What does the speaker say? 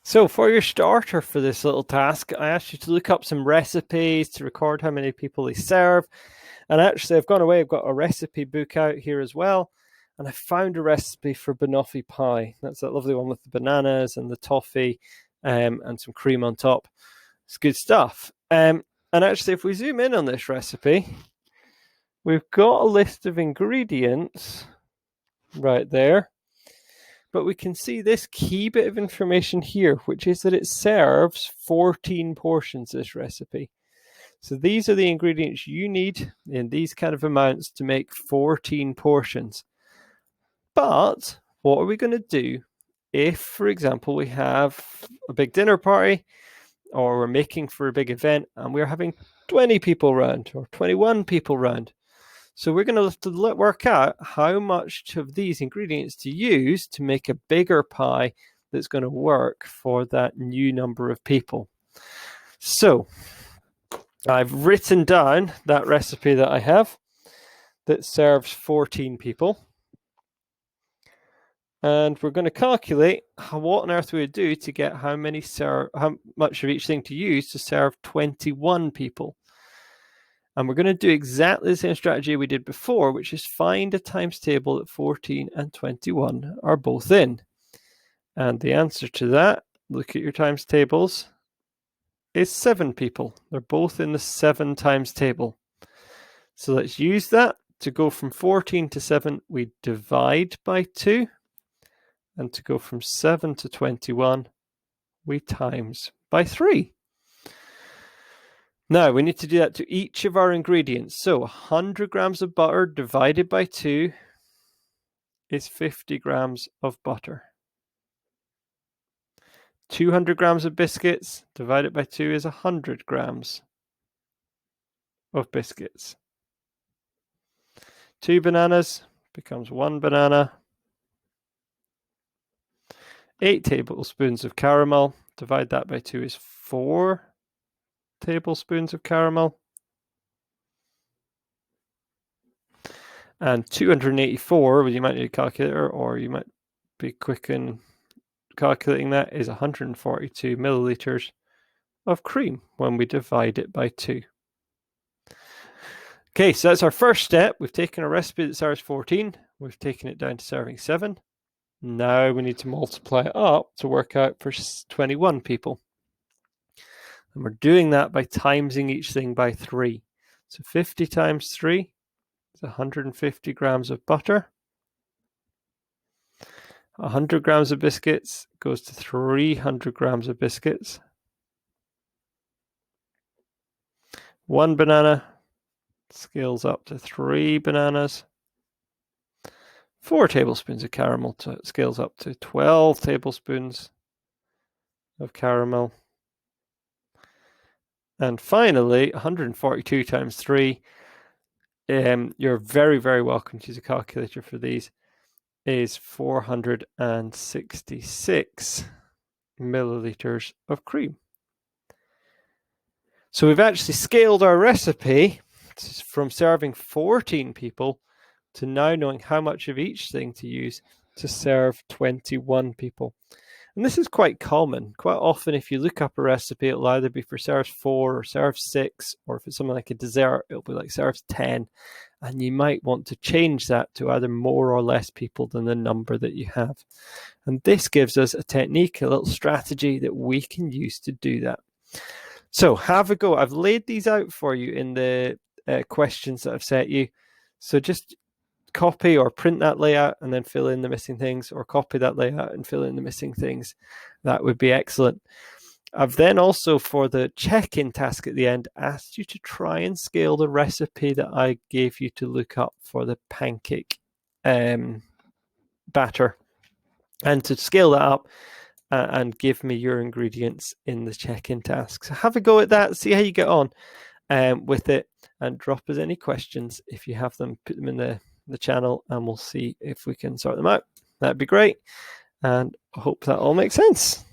So for your starter for this little task, I asked you to look up some recipes to record how many people they serve. And actually, I've gone away. I've got a recipe book out here as well. And I found a recipe for banoffee pie. That's that lovely one with the bananas and the toffee and some cream on top. It's good stuff. And actually, if we zoom in on this recipe, we've got a list of ingredients right there. But we can see this key bit of information here, which is that it serves 14 portions, this recipe. So these are the ingredients you need in these kind of amounts to make 14 portions. But what are we going to do if, for example, we have a big dinner party or we're making for a big event and we're having 20 people round or 21 people round? So we're going to have to work out how much of these ingredients to use to make a bigger pie that's going to work for that new number of people. So I've written down that recipe that I have that serves 14 people. And we're going to calculate what on earth we would do to get how much of each thing to use to serve 21 people. And we're going to do exactly the same strategy we did before, which is find a times table that 14 and 21 are both in. And the answer to that, look at your times tables, is 7 people. They're both in the 7 times table. So let's use that. To go from 14 to 7, we divide by 2. And to go from 7 to 21, we times by 3. Now, we need to do that to each of our ingredients. So 100 grams of butter divided by 2 is 50 grams of butter. 200 grams of biscuits divided by 2 is 100 grams of biscuits. 2 bananas becomes 1 banana. 8 tablespoons of caramel, divide that by 2 is 4 tablespoons of caramel. And 284, well, you might need a calculator or you might be quick in calculating that, is 142 milliliters of cream when we divide it by 2. Okay, so that's our first step. We've taken a recipe that serves 14. We've taken it down to serving 7. Now we need to multiply it up to work out for 21 people. And we're doing that by timesing each thing by 3. So 50 times 3 is 150 grams of butter. 100 grams of biscuits goes to 300 grams of biscuits. 1 banana scales up to 3 bananas. 4 tablespoons of caramel scales up to 12 tablespoons of caramel. And finally, 142 times 3, you're very, very welcome to use a calculator for these, is 466 milliliters of cream. So we've actually scaled our recipe from serving 14 people to now knowing how much of each thing to use to serve 21 people. And this is quite common. Quite often, if you look up a recipe, it'll either be for serves 4 or serves 6, or if it's something like a dessert, it'll be like serves 10. And you might want to change that to either more or less people than the number that you have. And this gives us a technique, a little strategy that we can use to do that. So have a go. I've laid these out for you in the questions that I've set you. So just copy or print that layout and then fill in the missing things, or copy that layout and fill in the missing things. That would be excellent. I've then also, for the check-in task at the end, asked you to try and scale the recipe that I gave you to look up for the pancake batter, and to scale that up and give me your ingredients in the check-in task. So have a go at that, see how you get on with it, and drop us any questions if you have them. Put them in the channel and we'll see if we can sort them out. That'd be great, and I hope that all makes sense.